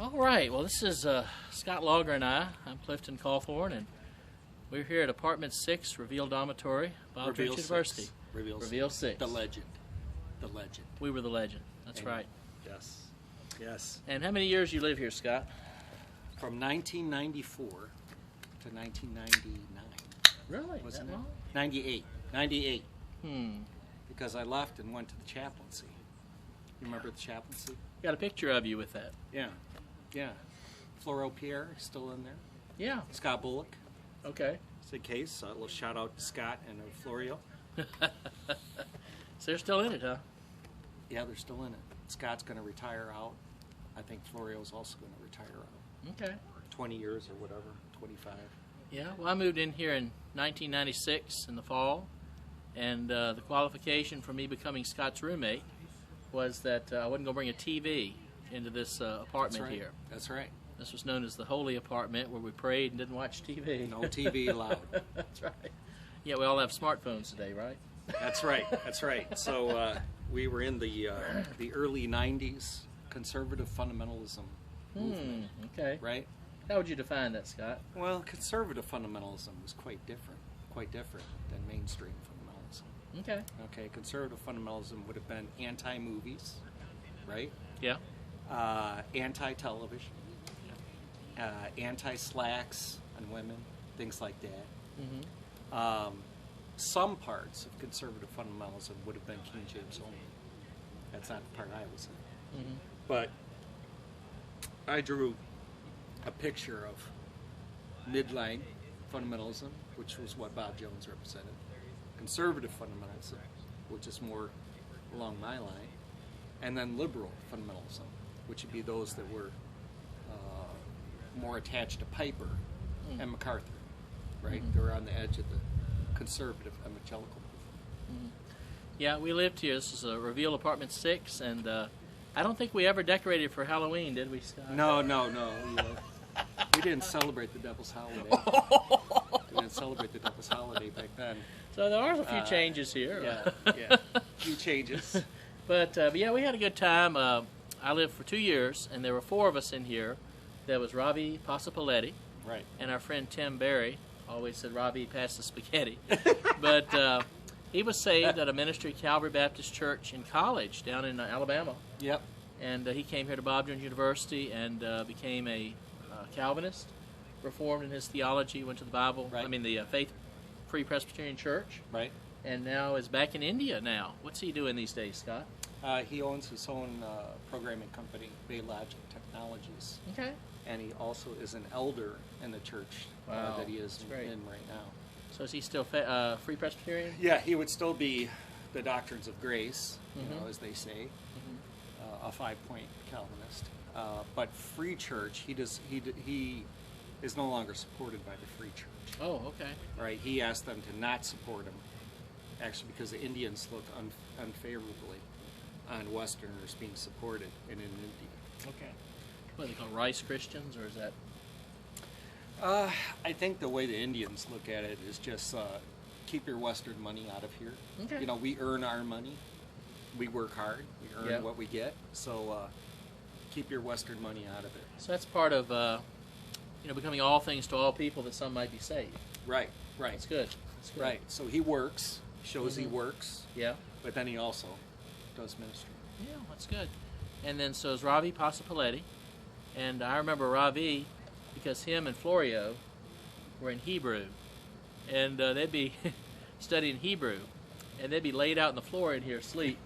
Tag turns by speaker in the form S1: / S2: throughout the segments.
S1: All right, well, this is Scott Logger and I'm Clifton Cawthorn, and we're here at Apartment 6, Reveal Dormitory, Bob Jones University.
S2: Reveal
S1: 6.
S2: The legend. The legend.
S1: We were the legend. That's
S2: Amen.
S1: right.
S2: Yes. Yes.
S1: And how many years you live here, Scott?
S2: From 1994 to 1999.
S1: Really?
S2: Wasn't
S1: that
S2: it?
S1: long?
S2: 98. 98.
S1: Hmm.
S2: Because I left and went to the chaplaincy. You remember the chaplaincy?
S1: Got a picture of you with that.
S2: Yeah. Yeah. Floro Pierre is still in there.
S1: Yeah.
S2: Scott Bullock.
S1: Okay.
S2: It's a case. A little shout out to Scott and Florio.
S1: So they're still in it, huh?
S2: Yeah, they're still in it. Scott's going to retire out. I think Florio's also going to retire out.
S1: Okay.
S2: 20 years or whatever, 25.
S1: Yeah, well, I moved in here in 1996 in the fall, and the qualification for me becoming Scott's roommate was that I wasn't going to bring a TV into this apartment here.
S2: That's right.
S1: This was known as the holy apartment, where we prayed and didn't watch TV.
S2: No TV allowed.
S1: That's right. Yeah, we all have smartphones today, right?
S2: That's right. That's right. So we were in the early 90s conservative fundamentalism movement.
S1: Okay.
S2: Right?
S1: How would you define that, Scott?
S2: Well, conservative fundamentalism was quite different than mainstream fundamentalism.
S1: Okay.
S2: Okay, conservative fundamentalism would have been anti-movies, right?
S1: Yeah.
S2: Anti-television, anti-slacks on women, things like that.
S1: Mm-hmm.
S2: Some parts of conservative fundamentalism would have been King James only. That's not the part I was in.
S1: Mm-hmm.
S2: But I drew a picture of midline fundamentalism, which was what Bob Jones represented, conservative fundamentalism, which is more along my line, and then liberal fundamentalism, which would be those that were more attached to Piper and MacArthur, right? They were on the edge of the conservative evangelical movement.
S1: Yeah, we lived here. This is a Reveal Apartment 6, and I don't think we ever decorated for Halloween, did we, Scott?
S2: No. We didn't celebrate the Devil's Holiday. We didn't celebrate the Devil's Holiday back then.
S1: So there are a few changes here.
S2: Yeah, a few changes.
S1: But yeah, we had a good time. I lived for 2 years, and there were 4 of us in here. There was Ravi Pasapaletti,
S2: Right.
S1: and our friend Tim Berry. Always said Ravi passed the spaghetti. But he was saved at a ministry Calvary Baptist Church in college down in Alabama.
S2: Yep.
S1: And he came here to Bob Jones University and became a Calvinist, reformed in his theology, went to the Bible,
S2: Right.
S1: the Faith Free Presbyterian Church,
S2: Right.
S1: and now is back in India now. What's he doing these days, Scott?
S2: He owns his own programming company, Baylogic Technologies.
S1: Okay.
S2: And he also is an elder in the church
S1: Wow,
S2: that he is
S1: that's great.
S2: in right now.
S1: So is he still Free Presbyterian?
S2: Yeah, he would still be the doctrines of grace,
S1: Mhm.
S2: as they say, a 5-point Calvinist. But Free Church, he is no longer supported by the Free Church.
S1: Oh, okay.
S2: Right? He asked them to not support him, actually, because the Indians look unfavorably on Westerners being supported in India.
S1: Okay. What are they called, Rice Christians, or is that?
S2: I think the way the Indians look at it is just keep your Western money out of here.
S1: Okay.
S2: We earn our money. We work hard. We earn what we get. So keep your Western money out of it.
S1: So that's part of becoming all things to all people, that some might be saved.
S2: Right.
S1: That's good. That's good.
S2: Right. So he works, shows he works,
S1: Yeah.
S2: but then he also does ministry.
S1: Yeah, that's good. And then so is Ravi Pasapaletti. And I remember Ravi because him and Florio were in Hebrew. And they'd be studying Hebrew. And they'd be laid out on the floor in here asleep.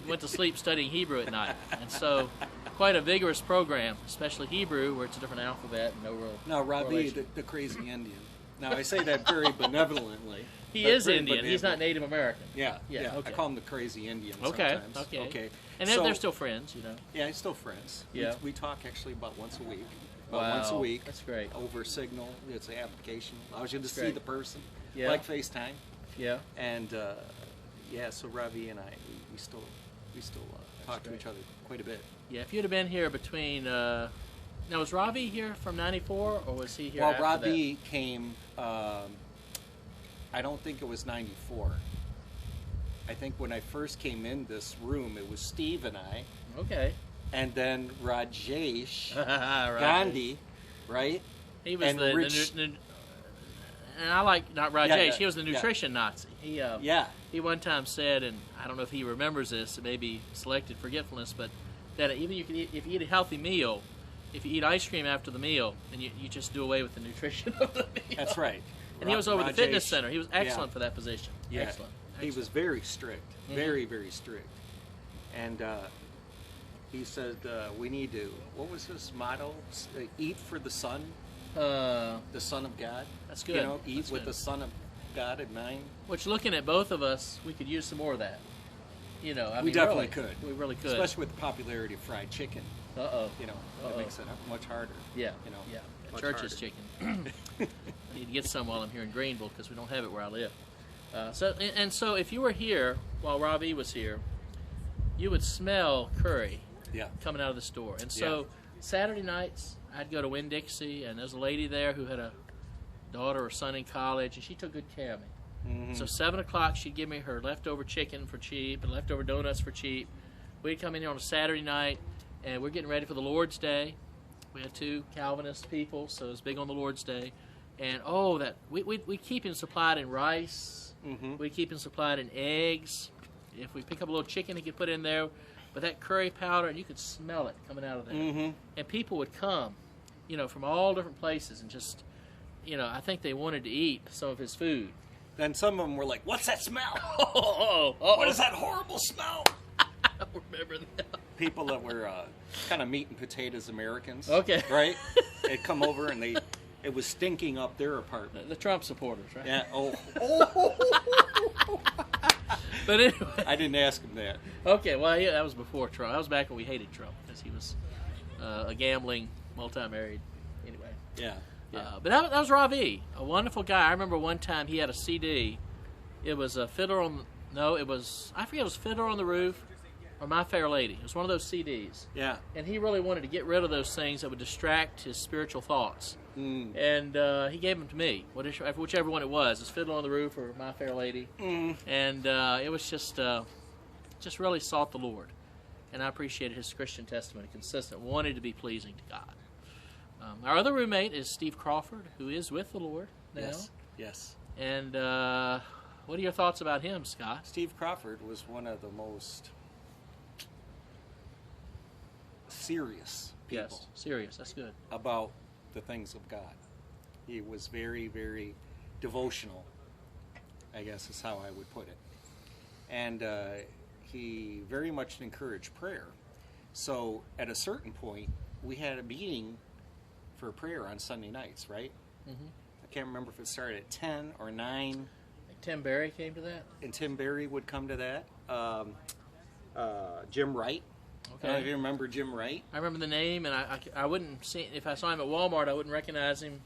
S1: Went to sleep studying Hebrew at night. And so quite a vigorous program, especially Hebrew, where it's a different alphabet and no real
S2: Now, Ravi,
S1: correlation.
S2: the crazy Indian. Now, I say that very benevolently.
S1: He
S2: but
S1: is
S2: very
S1: Indian. He's not Native American.
S2: Yeah.
S1: Okay.
S2: I call him the crazy Indian
S1: Okay.
S2: sometimes.
S1: Okay. And they're still friends,
S2: Yeah, he's still friends.
S1: Yeah.
S2: We talk actually about once a week.
S1: Wow.
S2: Once a week.
S1: That's great.
S2: Over Signal. It's an application. Allows you to see
S1: great.
S2: the person.
S1: Yeah.
S2: Like FaceTime.
S1: Yeah.
S2: And so Ravi and I, we still talk to each other quite a bit.
S1: Yeah, if you'd have been here between... now, was Ravi here from 94, or was he here
S2: Well,
S1: after
S2: Ravi came, I don't think it was 94. I think when I first came in this room, it was Steve and I.
S1: that? Okay.
S2: and then Rajesh
S1: Right.
S2: Gandhi, right?
S1: He was
S2: and
S1: the
S2: Rich-
S1: and I like not Rajesh.
S2: Yeah,
S1: he was the nutrition Nazi. He
S2: Yeah.
S1: he one time said, and I don't know if he remembers this, it may be selective forgetfulness, but that even you can eat, if you eat a healthy meal, if you eat ice cream after the meal, and you just do away with the nutrition of the meal.
S2: That's right.
S1: And he was over the fitness
S2: Rajesh-
S1: center. He was excellent for that position.
S2: Yeah.
S1: Excellent.
S2: He was very strict,
S1: Mhm.
S2: very, very strict. And he said we need to, what was his motto? Eat for the Son, the Son of God.
S1: That's good.
S2: You know, eat
S1: That's
S2: with
S1: good.
S2: the Son of God in mind.
S1: Which, looking at both of us, we could use some more of that. You know, I
S2: We
S1: mean,
S2: definitely
S1: really,
S2: could.
S1: We really could.
S2: Especially with the popularity of fried chicken.
S1: Uh-oh.
S2: You know,
S1: Uh-oh.
S2: that makes it much harder.
S1: Yeah.
S2: You know,
S1: Yeah.
S2: much
S1: Church's
S2: harder.
S1: chicken. I need to get some while I'm here in Greenville because we don't have it where I live. So if you were here while Ravi was here, you would smell curry
S2: Yeah.
S1: coming out of the store. And so Saturday nights, I'd go to Winn-Dixie, and there's a lady there who had a daughter or son in college, and she took good care of me.
S2: Mhm.
S1: So 7 o'clock, she'd give me her leftover chicken for cheap and leftover donuts for cheap. We'd come in here on a Saturday night, and we're getting ready for the Lord's Day. We had 2 Calvinist people, so it was big on the Lord's Day. And we keep him supplied in rice.
S2: Mhm.
S1: We keep him supplied in eggs. If we pick up a little chicken, he could put in there. But that curry powder, and you could smell it coming out of there.
S2: Mhm.
S1: And people would come, from all different places, and just, I think they wanted to eat some of his food.
S2: Then some of them were like, "What's that smell?
S1: Oh,
S2: What is that horrible smell?"
S1: I don't remember that.
S2: People that were kind of meat and potatoes Americans.
S1: Okay.
S2: Right? They'd come over and it was stinking up their apartment.
S1: The Trump supporters, right?
S2: Yeah. Oh.
S1: But anyway.
S2: I didn't ask him that.
S1: Okay, well, yeah, that was before Trump. That was back when we hated Trump because he was a gambling, multi-married. Anyway.
S2: Yeah.
S1: But that was Ravi, a wonderful guy. I remember one time he had a CD. It was a Fiddler on... No, it was... I forget, it was Fiddler on the Roof or My Fair Lady. It was one of those CDs.
S2: Yeah.
S1: And he really wanted to get rid of those things that would distract his spiritual thoughts.
S2: Mm.
S1: And he gave them to me, whichever one it was. It's Fiddler on the Roof or My Fair Lady.
S2: Mm.
S1: And it was just really sought the Lord. And I appreciated his Christian testimony, consistent, wanted to be pleasing to God. Our other roommate is Steve Crawford, who is with the Lord now.
S2: Yes. Yes.
S1: And what are your thoughts about him, Scott?
S2: Steve Crawford was one of the most serious people
S1: Yes, serious. That's good.
S2: about the things of God. He was very, very devotional, I guess is how I would put it. And he very much encouraged prayer. So at a certain point, we had a meeting for prayer on Sunday nights, right?
S1: Mm-hmm.
S2: I can't remember if it started at 10 or 9.
S1: Tim Berry came to that?
S2: And Tim Berry would come to that. Jim Wright.
S1: Okay.
S2: I don't know if you remember Jim Wright.
S1: I remember the name, and I wouldn't see... If I saw him at Walmart, I wouldn't recognize him.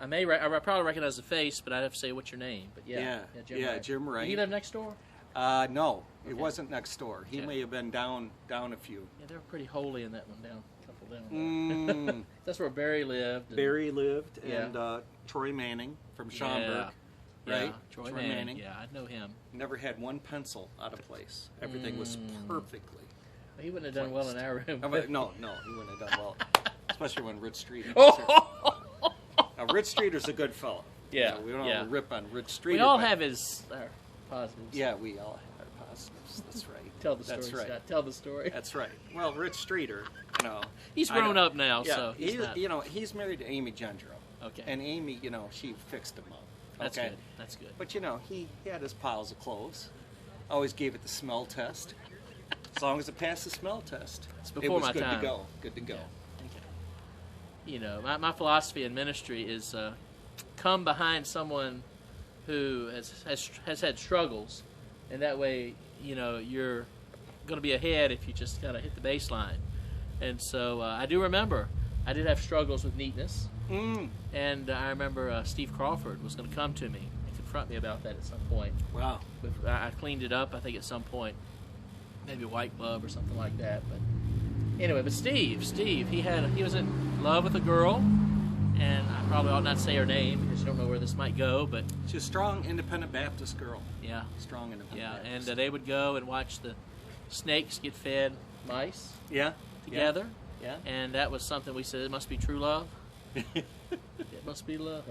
S1: I probably recognize the face, but I'd have to say, what's your name? But Jim Wright.
S2: Jim Wright.
S1: Did he live next door?
S2: No, it
S1: Okay.
S2: wasn't next door. He
S1: Okay.
S2: may have been down a few.
S1: Yeah, they were pretty holy in that one down. A couple down there. That's where Barry lived. and-
S2: Barry lived,
S1: Yeah.
S2: and Troy Manning from Schaumburg,
S1: Yeah.
S2: right?
S1: Yeah, Troy Manning. Yeah, I know him.
S2: Never had one pencil out of place. Everything was perfectly.
S1: He wouldn't have done well in our room.
S2: No, he wouldn't have done well. Especially when Rich Streeter.
S1: Oh!
S2: Now, Rich Streeter's a good fellow.
S1: Yeah,
S2: You know, we don't
S1: yeah.
S2: want to rip on Rich Streeter.
S1: We all
S2: but-
S1: have his positives.
S2: Yeah, we all have our positives. That's right.
S1: Tell the story,
S2: That's right.
S1: Scott. Tell the story.
S2: That's right. Well, Rich Streeter,
S1: He's
S2: I
S1: grown
S2: know.
S1: up now,
S2: Yeah,
S1: so he's not...
S2: he's married to Amy Gendro.
S1: Okay.
S2: And Amy, she fixed him up.
S1: That's
S2: okay?
S1: good. That's good.
S2: But he had his piles of clothes. Always gave it the smell test. As long as it passed the smell test,
S1: It's
S2: it
S1: before
S2: was
S1: my
S2: good
S1: time.
S2: to go. Good to go.
S1: Okay. My philosophy in ministry is come behind someone who has had struggles, and that way, you're going to be ahead if you just kind of hit the baseline. And so I do remember I did have struggles with neatness, and I remember Steve Crawford was going to come to me and confront me about that at some point.
S2: Wow.
S1: I cleaned it up, I think, at some point. Maybe a white glove or something like that. But anyway, but Steve, he was in love with a girl, and I probably ought not say her name because you don't know where this might go, but
S2: She's a strong, independent Baptist girl.
S1: yeah,
S2: Strong, independent
S1: yeah,
S2: Baptist.
S1: and they would go and watch the snakes get fed mice.
S2: Yeah.
S1: together.
S2: Yeah.
S1: And that was something we said, it must be true love. It must be love.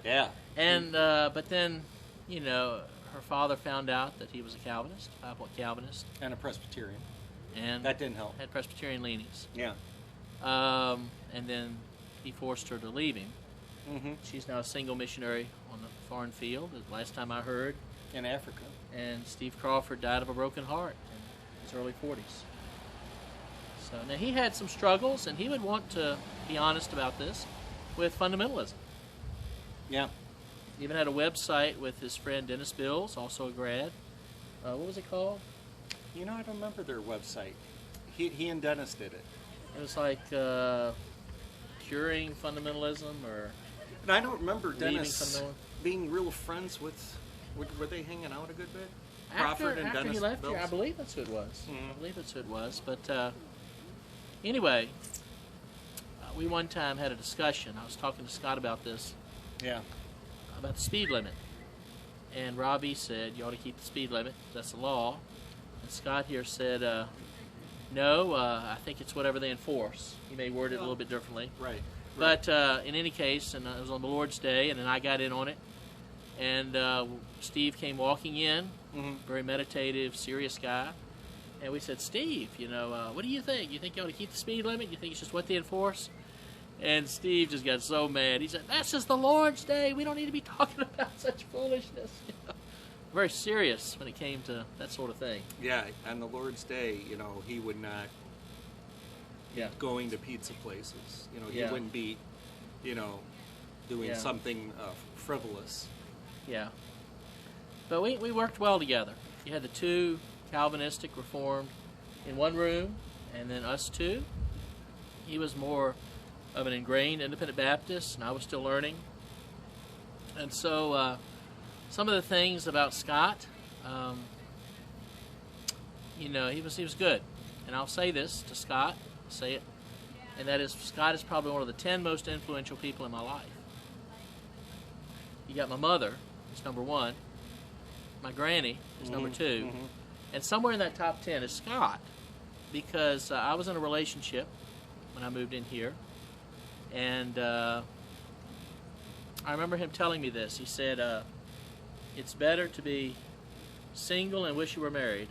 S2: Yeah.
S1: And but then, you know, her father found out that he was a Calvinist, 5-point Calvinist,
S2: And a Presbyterian.
S1: and
S2: That didn't help.
S1: had Presbyterian leanings.
S2: Yeah.
S1: And then he forced her to leave him.
S2: Mm-hmm.
S1: She's now a single missionary on the foreign field, the last time I heard.
S2: In Africa.
S1: And Steve Crawford died of a broken heart in his early 40s. So now he had some struggles, and he would want to be honest about this with fundamentalism.
S2: Yeah.
S1: He even had a website with his friend Dennis Bills, also a grad. What was it called?
S2: You know, I don't remember their website. He and Dennis did it.
S1: It was like Curing Fundamentalism, or
S2: And I don't remember
S1: Leaving
S2: Dennis
S1: Fundamentalism.
S2: being real friends with... Were they hanging out a good bit?
S1: After
S2: Crawford and Dennis
S1: he left
S2: Bills?
S1: here, I believe that's who it was.
S2: Mhm.
S1: I believe that's who it was. But anyway, we one time had a discussion. I was talking to Scott about this,
S2: Yeah.
S1: about the speed limit. And Robbie said, you ought to keep the speed limit. That's the law. And Scott here said, no, I think it's whatever they enforce. He may word it a little bit differently.
S2: Right.
S1: But in any case, and it was on the Lord's Day, and then I got in on it. And Steve came walking in,
S2: Mm-hmm.
S1: very meditative, serious guy. And we said, Steve, you know, what do you think? You think you ought to keep the speed limit? You think it's just what they enforce? And Steve just got so mad. He said, that's just the Lord's Day. We don't need to be talking about such foolishness. You know? Very serious when it came to that sort of thing.
S2: Yeah, on the Lord's Day, you know, he would not
S1: Yeah.
S2: going to pizza places. You know, he
S1: Yeah.
S2: wouldn't be, you know, doing
S1: Yeah.
S2: something frivolous.
S1: Yeah. But we worked well together. You had the two Calvinistic Reformed in one room, and then us two. He was more of an ingrained Independent Baptist, and I was still learning. And so some of the things about Scott, you know, he was good. And I'll say this to Scott, I'll say it, and that is, Scott is probably one of the 10 most influential people in my life. You got my mother, who's number 1. My granny is number 2.
S2: Mm-hmm.
S1: And somewhere in that top 10 is Scott, because I was in a relationship when I moved in here, and I remember him telling me this. He said, it's better to be single and wish you were married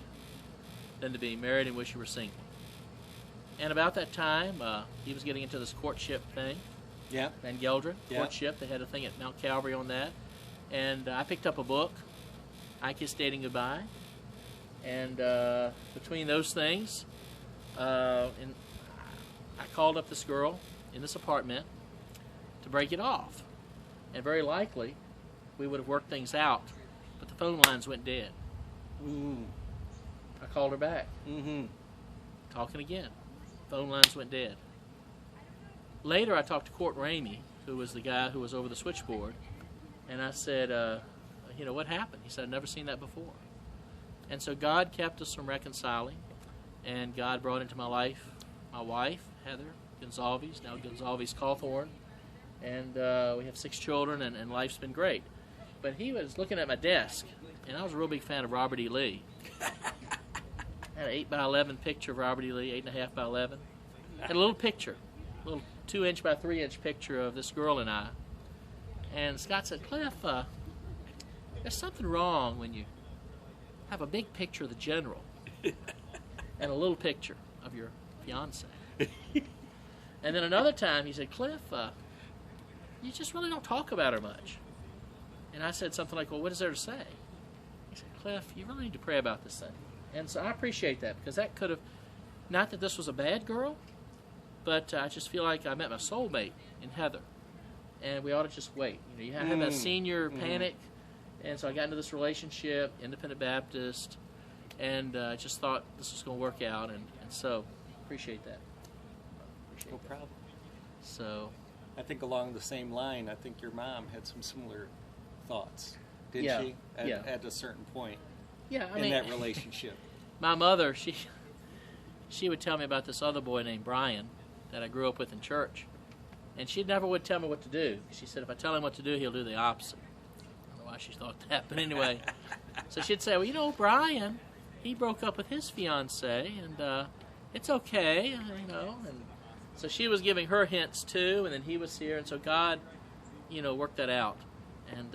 S1: than to be married and wish you were single. And about that time, he was getting into this courtship thing.
S2: Yeah.
S1: Van Gelderen,
S2: Yeah.
S1: Courtship. They had a thing at Mount Calvary on that. And I picked up a book, I Kissed Dating Goodbye. And between those things, I called up this girl in this apartment to break it off. And very likely, we would have worked things out, but the phone lines went dead.
S2: Mm-hmm.
S1: I called her back,
S2: Mm-hmm.
S1: talking again. Phone lines went dead. Later, I talked to Court Ramey, who was the guy who was over the switchboard, and I said, you know, what happened? He said, I've never seen that before. And so God kept us from reconciling, and God brought into my life my wife, Heather Gonzalez, now Gonzalez Cawthorn, and we have 6 children, and life's been great. But he was looking at my desk, and I was a real big fan of Robert E. Lee. I had an 8x11 picture of Robert E. Lee, 8.5 by 11. Had a little picture, a little 2-inch by 3-inch picture of this girl and I. And Scott said, Cliff, there's something wrong when you have a big picture of the general and a little picture of your fiance. And then another time he said, Cliff, you just really don't talk about her much. And I said something like, well, what is there to say? He said, Cliff, you really need to pray about this thing. And so I appreciate that, because that could have, not that this was a bad girl, but I just feel like I met my soulmate in Heather. And we ought to just wait. You know, you have that senior panic. And so I got into this relationship, Independent Baptist, and I just thought this was going to work out. And so appreciate that.
S2: No problem.
S1: So
S2: I think along the same line, I think your mom had some similar thoughts, didn't
S1: Yeah,
S2: she?
S1: yeah.
S2: At a certain point
S1: yeah, I
S2: in
S1: mean,
S2: that relationship.
S1: my mother, she would tell me about this other boy named Brian that I grew up with in church. And she never would tell me what to do. She said, if I tell him what to do, he'll do the opposite. I don't know why she thought that, but anyway. So she'd say, well, you know, Brian, he broke up with his fiancée, and it's okay, you know. And so she was giving her hints too, and then he was here, and so God, you know, worked that out, and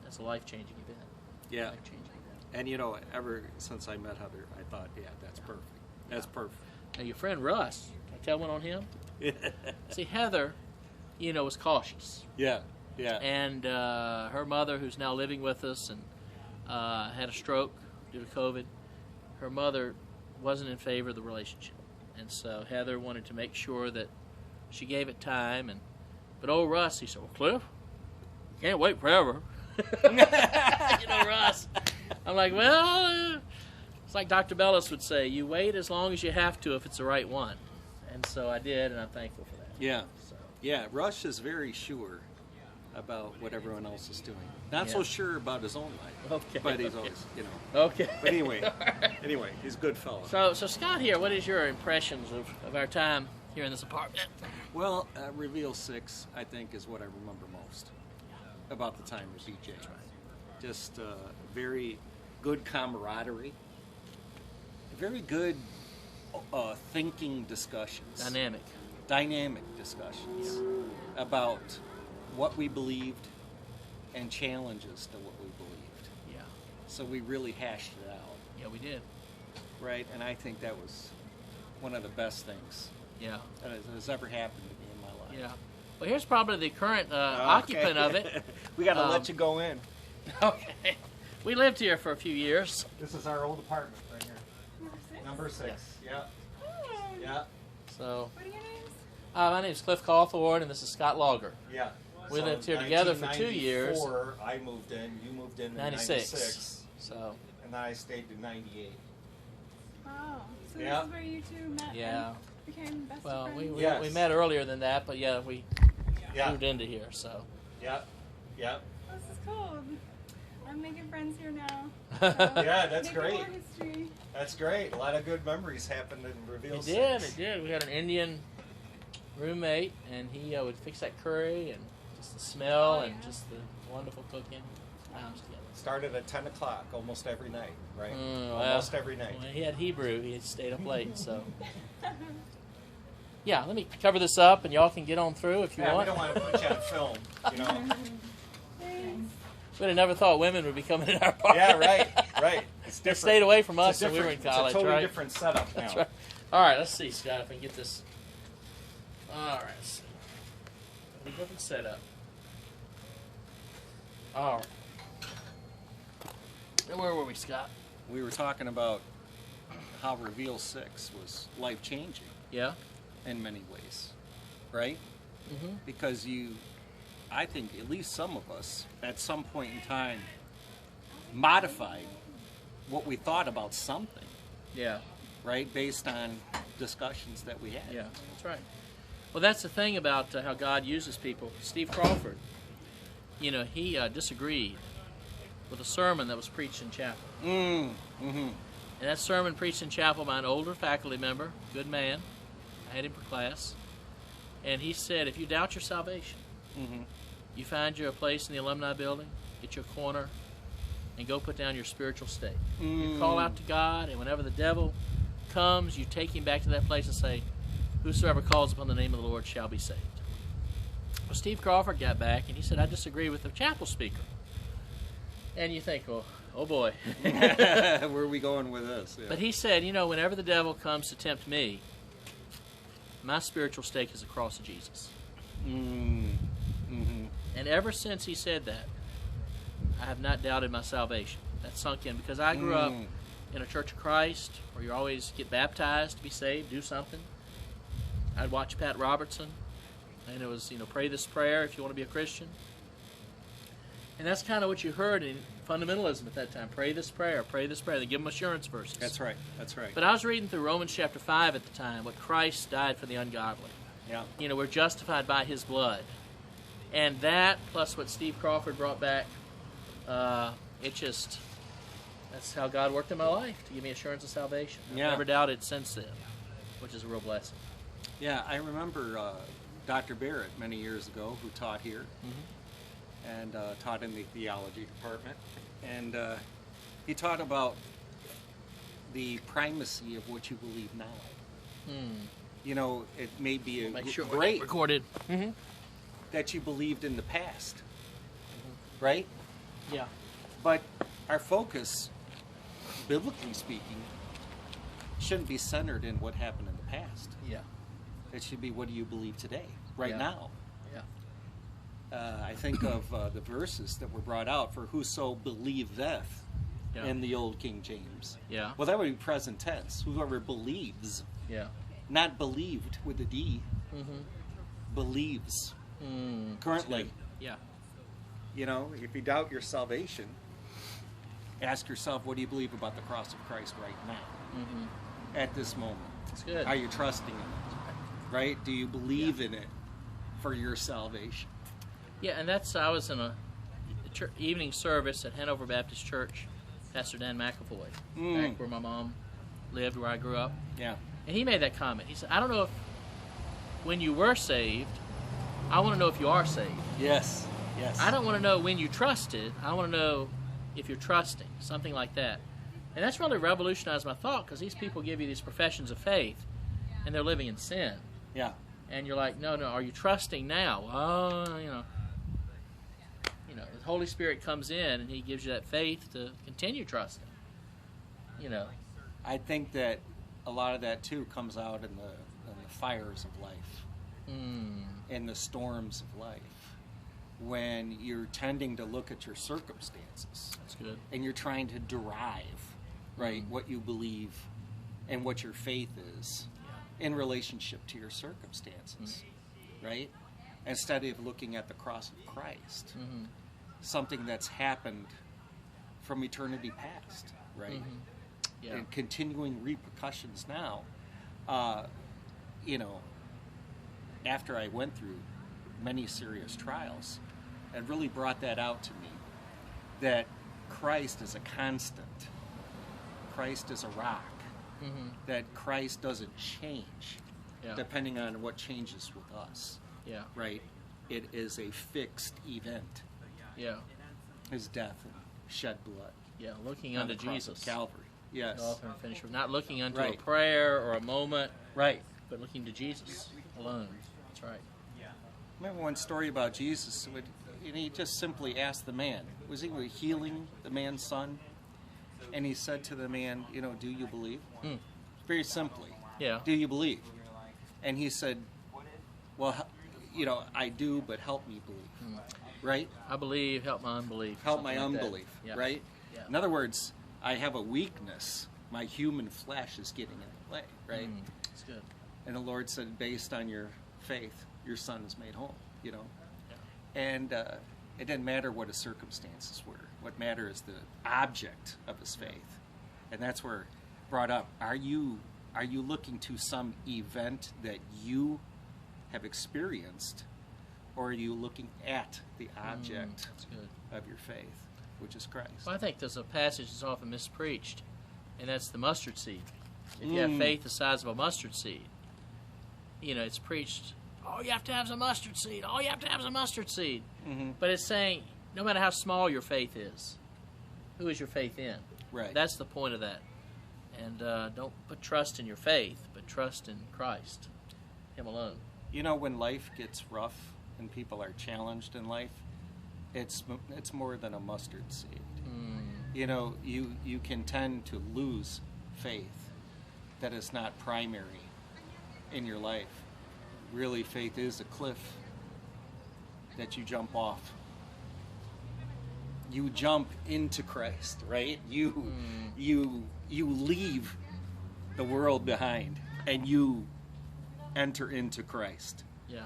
S1: that's a life-changing event.
S2: Yeah.
S1: Life-changing event.
S2: And you know, ever since I met Heather, I thought, yeah, that's perfect. That's perfect.
S1: Now your friend Russ, can I tell one on him? See, Heather, you know, was cautious.
S2: Yeah. Yeah.
S1: And her mother, who's now living with us, and had a stroke due to COVID. Her mother wasn't in favor of the relationship, and so Heather wanted to make sure that she gave it time. But old Russ, he said, "Well, Cliff, you can't wait forever." You know, Russ. I'm like, well, it's like Dr. Bellis would say, you wait as long as you have to if it's the right one. And so I did, and I'm thankful for that.
S2: Yeah.
S1: So.
S2: Yeah, Rush is very sure about what everyone else is doing. Not so sure about his own life.
S1: Okay.
S2: But he's always, you know.
S1: Okay.
S2: But anyway, he's a good fellow.
S1: So Scott here, what is your impressions of our time here in this apartment?
S2: Well, Reveal 6, I think, is what I remember most about the time at BJ. Just very good camaraderie, very good thinking discussions. Dynamic discussions about what we believed and challenges to what we believed.
S1: Yeah.
S2: So we really hashed it out.
S1: Yeah, we did.
S2: Right, and I think that was one of the best things
S1: that
S2: has ever happened to me in my life.
S1: Yeah. Well, here's probably the current occupant of it.
S2: We got to let you go in.
S1: Okay. We lived here for a few years.
S2: This is our old apartment right here. Number 6. Yeah. Yeah.
S1: So.
S3: What are your names?
S1: My name is Cliff Crawford, and this is Scott Logger.
S4: Yeah.
S1: We lived here together for 2 years.
S4: 1994, I moved in. You moved in
S1: 96.
S4: So. And then I stayed to 98.
S3: Oh, so
S4: Yeah.
S3: this is where you two met
S1: Yeah.
S3: and became best
S1: Well,
S3: friends?
S4: Yes.
S1: we met earlier than that, but yeah, we
S4: Yeah.
S1: moved into here. So.
S4: Yeah. Yeah.
S3: This is cool. I'm making friends here now.
S4: Yeah, that's
S3: Making
S4: great.
S3: more history.
S4: That's great. A lot of good memories happened in Reveal
S1: It
S4: 6.
S1: did. We had an Indian roommate, and he would fix that curry, and just the smell, and just the wonderful cooking. Times together.
S4: Started at 10 o'clock almost every night, right?
S1: Well,
S4: Almost every night.
S1: When he had Hebrew, he had stayed up late, so. Yeah, let me cover this up, and y'all can get on through if you
S4: Yeah, we
S1: want.
S4: don't want to put you on film, you know.
S3: Thanks.
S1: We'd have never thought women would be coming in our apartment.
S4: Yeah, right. It's
S1: They
S4: different.
S1: stayed away from us
S4: It's a
S1: when we were in
S4: different-
S1: college,
S4: It's a totally
S1: right?
S4: different setup now.
S1: That's right. All right, let's see, Scott, if I can get this. All right, let's see. A different setup. All right. Where were we, Scott?
S2: We were talking about how Reveal 6 was life-changing
S1: Yeah?
S2: in many ways, right?
S1: Mm-hmm.
S2: Because I think at least some of us, at some point in time, modified what we thought about something,
S1: Yeah.
S2: right? Based on discussions that we had.
S1: Yeah, that's right. Well, that's the thing about how God uses people. Steve Crawford, you know, he disagreed with a sermon that was preached in chapel.
S2: Mm-hmm.
S1: And that sermon preached in chapel by an older faculty member, good man. I had him for class. And he said, if you doubt your salvation,
S2: Mm-hmm.
S1: you find you a place in the alumni building, get your corner, and go put down your spiritual state. You call out to God, and whenever the devil comes, you take him back to that place and say, whosoever calls upon the name of the Lord shall be saved. Well, Steve Crawford got back, and he said, I disagree with the chapel speaker. And you think, oh boy.
S2: Where are we going with this? Yeah.
S1: But he said, you know, whenever the devil comes to tempt me, my spiritual stake is the cross of Jesus.
S2: Mm-hmm.
S1: And ever since he said that, I have not doubted my salvation. That sunk in because I grew up in a Church of Christ where you always get baptized to be saved, do something. I'd watch Pat Robertson, and it was, you know, pray this prayer if you want to be a Christian. And that's kind of what you heard in fundamentalism at that time. Pray this prayer, pray this prayer. They give them assurance verses.
S2: That's right. That's right.
S1: But I was reading through Romans chapter 5 at the time, what Christ died for the ungodly.
S2: Yeah.
S1: You know, we're justified by his blood. And that, plus what Steve Crawford brought back, that's how God worked in my life, to give me assurance of salvation. I've
S2: Yeah.
S1: never doubted since then, which is a real blessing.
S2: Yeah, I remember Dr. Barrett many years ago who taught here and taught in the theology department. And he taught about the primacy of what you believe now. You know, it may be
S1: Make sure we're
S2: great
S1: recorded.
S2: that you believed in the past, right?
S1: Yeah.
S2: But our focus, biblically speaking, shouldn't be centered in what happened in the past.
S1: Yeah.
S2: It should be, what do you believe today, right
S1: Yeah.
S2: now?
S1: Yeah.
S2: I think of the verses that were brought out for whoso believeth
S1: Yeah.
S2: in the old King James.
S1: Yeah.
S2: Well, that would be present tense. Whoever believes,
S1: Yeah.
S2: not believed with a D, believes currently.
S1: Yeah.
S2: You know, if you doubt your salvation, ask yourself, what do you believe about the cross of Christ right now, at this moment?
S1: That's good.
S2: Are you trusting in it? Right? Do you believe in it for your salvation?
S1: Yeah, and I was in a evening service at Hanover Baptist Church, Pastor Dan McAvoy, back where my mom lived, where I grew up.
S2: Yeah.
S1: And he made that comment. He said, I don't know if when you were saved, I want to know if you are saved.
S2: Yes. Yes.
S1: I don't want to know when you trusted. I want to know if you're trusting, something like that. And that's really revolutionized my thought, because these people give you these professions of faith, and they're living in sin.
S2: Yeah.
S1: And you're like, no, are you trusting now? Oh, the Holy Spirit comes in and He gives you that faith to continue trusting.
S2: I think that a lot of that too comes out in the fires of life, in the storms of life, when you're tending to look at your circumstances.
S1: That's good.
S2: And you're trying to derive, right, what you believe and what your faith is in relationship to your circumstances, right? Instead of looking at the cross of Christ, something that's happened from eternity past, right?
S1: Yeah.
S2: And continuing repercussions now. After I went through many serious trials, it really brought that out to me, that Christ is a constant. Christ is a rock. That Christ doesn't change depending on what changes with us.
S1: Yeah.
S2: Right? It is a fixed event.
S1: Yeah.
S2: His death and shed blood.
S1: Yeah. Looking
S2: on
S1: unto
S2: the cross
S1: Jesus.
S2: of Calvary. Yes.
S1: Author and finisher. Not looking unto
S2: Right.
S1: a prayer or a moment,
S2: Right.
S1: but looking to Jesus alone. That's right.
S2: Remember one story about Jesus, and he just simply asked the man, was he healing the man's son? And he said to the man, do you believe? Very simply.
S1: Yeah.
S2: Do you believe? And he said, well, I do, but help me believe. Right?
S1: I believe, help my unbelief.
S2: Help my
S1: something like that.
S2: unbelief.
S1: Yeah.
S2: Right?
S1: Yeah.
S2: In other words, I have a weakness. My human flesh is getting in the way. Right?
S1: That's good.
S2: And the Lord said, based on your faith, your son is made whole. And it didn't matter what his circumstances were. What mattered is the object of his faith. And that's where it brought up, are you looking to some event that you have experienced, or are you looking at the object
S1: That's good.
S2: of your faith, which is Christ?
S1: Well, I think there's a passage that's often mispreached, and that's the mustard seed. If you have faith the size of a mustard seed, it's preached, oh, you have to have some mustard seed. Oh, you have to have some mustard seed. But it's saying, no matter how small your faith is, who is your faith in?
S2: Right.
S1: That's the point of that. And don't put trust in your faith, but trust in Christ, Him alone.
S2: When life gets rough and people are challenged in life, it's more than a mustard seed. You can tend to lose faith that is not primary in your life. Really, faith is a cliff that you jump off. You jump into Christ, right? You leave the world behind and you enter into Christ.
S1: Yeah.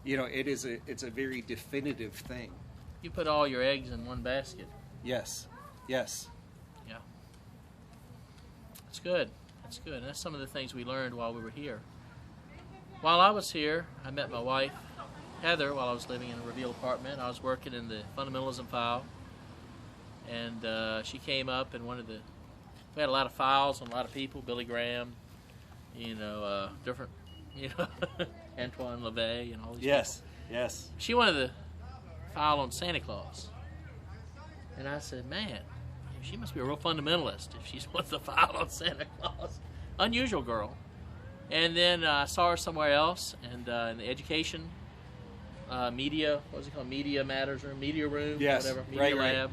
S2: It's a very definitive thing.
S1: You put all your eggs in one basket.
S2: Yes. Yes.
S1: Yeah. That's good. That's good. And that's some of the things we learned while we were here. While I was here, I met my wife, Heather, while I was living in a Reveal apartment. I was working in the Fundamentalism file. And she came up and we had a lot of files on a lot of people, Billy Graham, different, Antoine LaVey and all these
S2: Yes. Yes.
S1: She wanted the file on Santa Claus. And I said, man, she must be a real fundamentalist if she's wants the file on Santa Claus. Unusual girl. And then I saw her somewhere else, and in the education media, what was it called? Media Matters Room, Media Room,
S2: Yes,
S1: whatever, Media
S2: right.
S1: Lab.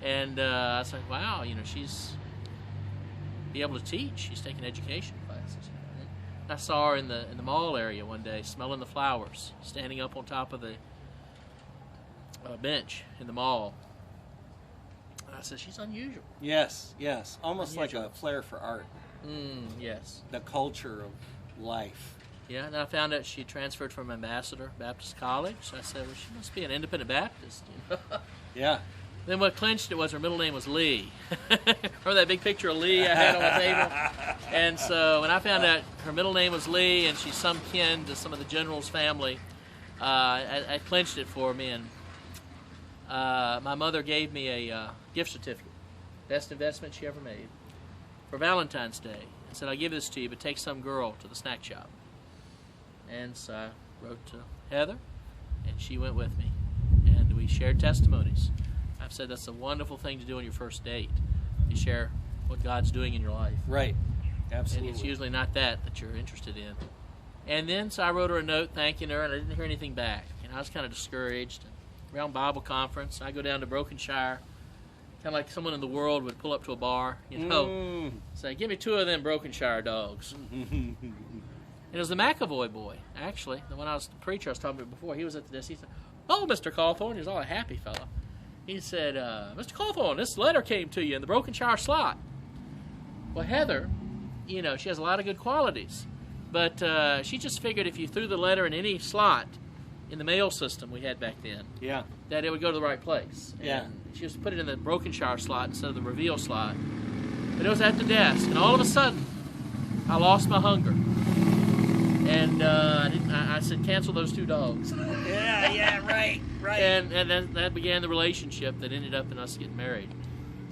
S1: And I was like, wow, she's be able to teach. She's taking education classes. I saw her in the mall area one day, smelling the flowers, standing up on top of the bench in the mall. I said, she's unusual.
S2: Yes, almost
S1: Unusual.
S2: like a flair for art.
S1: Yes.
S2: The culture of life.
S1: Yeah, and I found out she transferred from Ambassador Baptist College. I said, well, she must be an independent Baptist.
S2: Yeah.
S1: Then what clinched it was her middle name was Lee. Remember that big picture of Lee I had on the table? And so when I found out her middle name was Lee and she's some kin to some of the general's family, I clinched it for me. And my mother gave me a gift certificate, best investment she ever made, for Valentine's Day. And said, I'll give this to you, but take some girl to the snack shop. And so I wrote to Heather, and she went with me. And we shared testimonies. I've said that's a wonderful thing to do on your first date. You share what God's doing in your life.
S2: Right. Absolutely.
S1: And it's usually not that you're interested in. And then, so I wrote her a note thanking her, and I didn't hear anything back. And I was kind of discouraged. And around Bible conference, I go down to Brokenshire, kind of like someone in the world would pull up to a bar, say, give me 2 of them Brokenshire dogs. And it was the McAvoy boy, actually. The preacher I was talking about before, he was at the desk. He said, oh, Mr. Cawthorn, he was all a happy fellow. He said, Mr. Cawthorn, this letter came to you in the Brokenshire slot. Well, Heather, she has a lot of good qualities. But she just figured if you threw the letter in any slot in the mail system we had back then, that it would go to the right place. And she just put it in the Brokenshire slot instead of the Reveal slot. But it was at the desk, and all of a sudden, I lost my hunger. And I said, cancel those 2 dogs.
S2: right.
S1: And that began the relationship that ended up in us getting married.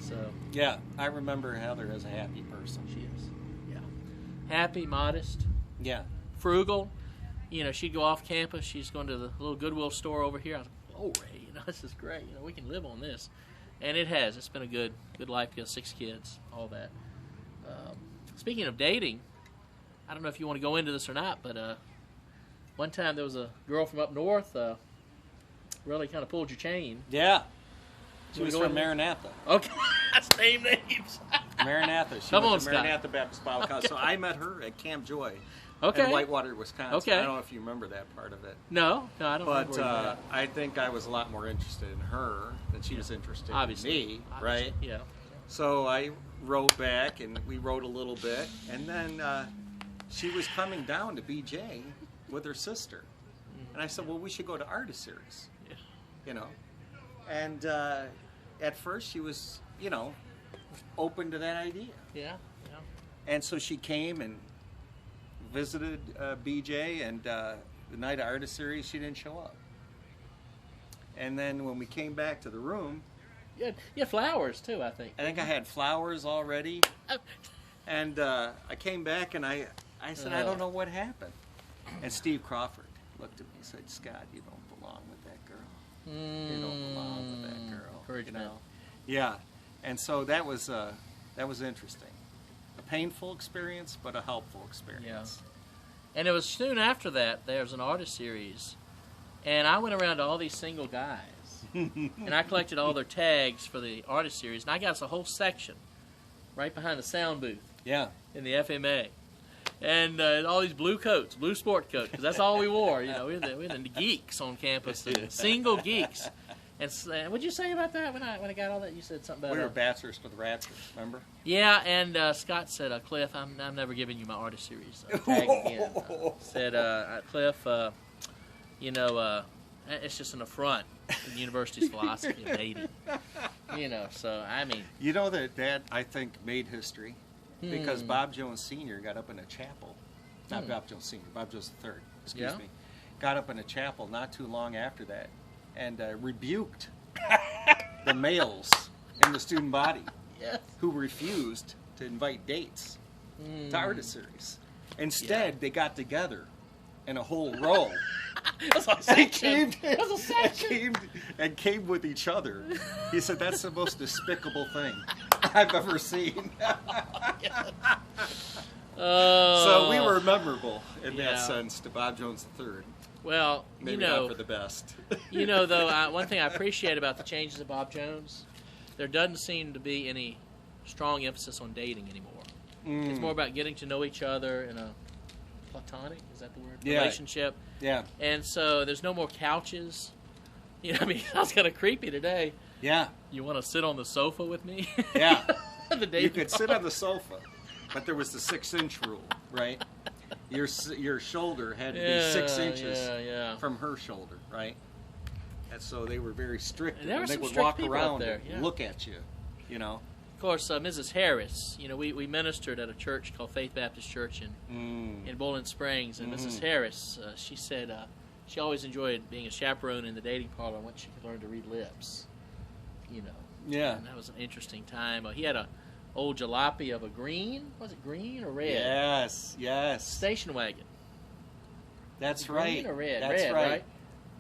S1: So
S2: Yeah, I remember Heather as a happy person.
S1: she is, happy, modest, frugal. She'd go off campus. She's going to the little Goodwill store over here. I was like, glory, this is great. We can live on this, and it has. It's been a good life. Got 6 kids, all that. Speaking of dating, I don't know if you want to go into this or not, but one time there was a girl from up north really kind of pulled your chain.
S2: Yeah. She
S1: We
S2: was
S1: go
S2: from
S1: in there?
S2: Maranatha.
S1: Okay, that's name names.
S2: Maranatha. She
S1: Come
S2: went
S1: on,
S2: to
S1: Scott.
S2: Maranatha Baptist Bible College. So I met her at Camp Joy
S1: Okay.
S2: in Whitewater, Wisconsin.
S1: Okay.
S2: I don't know if you remember that part of it.
S1: No, I don't
S2: But
S1: remember
S2: I think I was a lot more interested in her than she was interested
S1: Obviously.
S2: in me, right?
S1: Yeah.
S2: So I wrote back, and we wrote a little bit, and then she was coming down to BJ with her sister. And I said, well, we should go to Artist Series, And at first she was, open to that idea.
S1: Yeah.
S2: And so she came and visited BJ, and the night of Artist Series, she didn't show up. And then when we came back to the room,
S1: Yeah, flowers too, I think.
S2: I think I had flowers already. And I came back and I said, I don't know what happened. And Steve Crawford looked at me and said, Scott, you don't belong with that girl. You don't belong with that girl.
S1: Encouragement.
S2: Yeah. And so that was interesting. A painful experience, but a helpful experience.
S1: And it was soon after that, there was an Artist Series. And I went around to all these single guys. And I collected all their tags for the Artist Series. And I got us a whole section right behind the sound booth.
S2: Yeah.
S1: In the FMA. And all these blue coats, blue sport coats, because that's all we wore. We're the geeks on campus, single geeks. And what'd you say about that when I got all that? You said something about
S2: we were bachelors with raptors, remember?
S1: Yeah, and Scott said, Cliff, I'm never giving you my Artist Series tag again. Said, Cliff, it's just an affront to the university's philosophy of dating. So I mean,
S2: that I think made history. Because Bob Jones Sr. got up in a chapel, not Bob Jones Sr., Bob Jones III, excuse me, got up in a chapel not too long after that and rebuked the males in the student body who refused to invite dates to Artist Series. Instead, they got together in a whole row and came with each other. He said, that's the most despicable thing I've ever seen.
S1: Oh.
S2: So we were memorable in
S1: Yeah.
S2: that sense to Bob Jones III.
S1: Well,
S2: Maybe
S1: you know,
S2: not for the best.
S1: you know, though, one thing I appreciate about the changes of Bob Jones, there doesn't seem to be any strong emphasis on dating anymore. It's more about getting to know each other in a platonic, is that the word?
S2: Yeah.
S1: Relationship.
S2: Yeah.
S1: And so there's no more couches. You know, I mean, I was kind of creepy today.
S2: Yeah.
S1: You want to sit on the sofa with me?
S2: Yeah.
S1: The
S2: You
S1: dating
S2: could sit on the sofa, but there was the 6-inch rule, right? Your shoulder had to be 6 inches from her shoulder, right? And so they were very strict.
S1: And there were
S2: and they
S1: some
S2: would
S1: strict
S2: walk
S1: people
S2: around
S1: up there,
S2: and
S1: yeah.
S2: look at you, you know.
S1: Of course, Mrs. Harris, you know, we ministered at a church called Faith Baptist Church in Bowling Springs, and Mrs. Harris, she said she always enjoyed being a chaperone in the dating parlor once she could learn to read lips, you know.
S2: Yeah.
S1: And that was an interesting time. He had a old jalopy of a green, was it green or red?
S2: Yes, yes.
S1: Station wagon.
S2: That's
S1: Green
S2: right.
S1: or red?
S2: That's
S1: Red,
S2: right.
S1: right?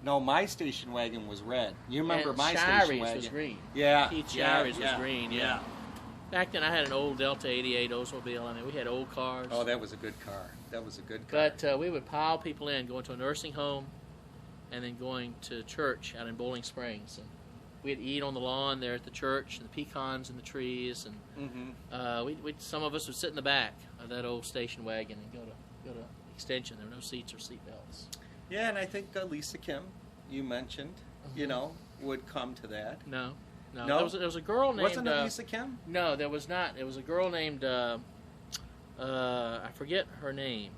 S2: No, my station wagon was red. You remember
S1: And
S2: my
S1: Shirey's
S2: station wagon?
S1: was green.
S2: Yeah.
S1: Keith
S2: yeah,
S1: Shirey's was
S2: yeah,
S1: green, yeah. Back then I had an old Delta 88 Oldsmobile. I mean, we had old cars.
S2: Oh, that was a good car. That was a good car.
S1: But we would pile people in, going to a nursing home, and then going to church out in Bowling Springs. And we'd eat on the lawn there at the church, and the pecans in the trees, and some of us would sit in the back of that old station wagon and go to extension. There were no seats or seat belts.
S2: Yeah, and I think Lisa Kim, you mentioned, you know, would come to that.
S1: No.
S2: No?
S1: There was a girl named.
S2: Wasn't it Lisa Kim?
S1: No, there was not. It was a girl named. I forget her name,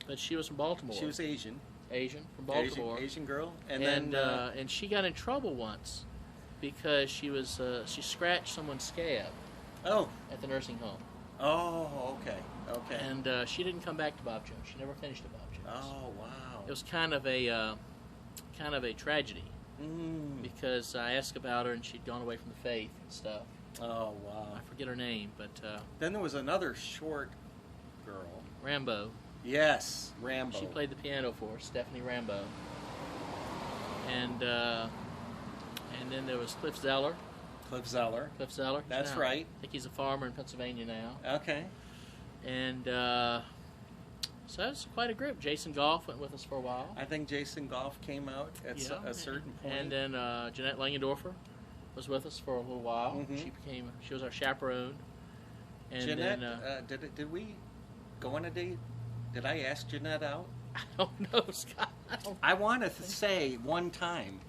S1: but she was from Baltimore.
S2: She was Asian.
S1: Asian from Baltimore.
S2: Asian girl.
S1: And she got in trouble once because she scratched someone's scab
S2: Oh.
S1: at the nursing home.
S2: Oh, okay. Okay.
S1: And she didn't come back to Bob Jones. She never finished at Bob Jones.
S2: Oh, wow.
S1: It was kind of a tragedy because I asked about her and she'd gone away from the faith and stuff.
S2: Oh, wow.
S1: I forget her name, but
S2: Then there was another short girl.
S1: Rambo.
S2: Yes, Rambo.
S1: She played the piano for us, Stephanie Rambo. And then there was Cliff Zeller.
S2: Cliff Zeller. That's
S1: Now,
S2: right.
S1: I think he's a farmer in Pennsylvania now.
S2: Okay.
S1: And so that's quite a group. Jason Goff went with us for a while.
S2: I think Jason Goff came out at a certain point.
S1: And then Jeanette Langendorfer was with us for a little while.
S2: Mhm.
S1: She was our chaperone. And
S2: Jeanette,
S1: then,
S2: did we go on a date? Did I ask Jeanette out?
S1: I don't know, Scott.
S2: I want to say one time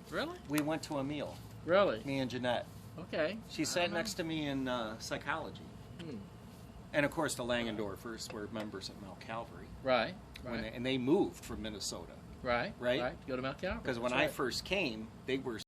S1: Really?
S2: we went to a meal,
S1: Really?
S2: me and Jeanette.
S1: Okay.
S2: She sat next to me in psychology. And of course the Langendorfers were members of Mount Calvary.
S1: Right.
S2: And they moved from Minnesota.
S1: Right.
S2: Right?
S1: Go to Mount Calvary.
S2: Because when
S1: That's
S2: I
S1: right.
S2: first came, they were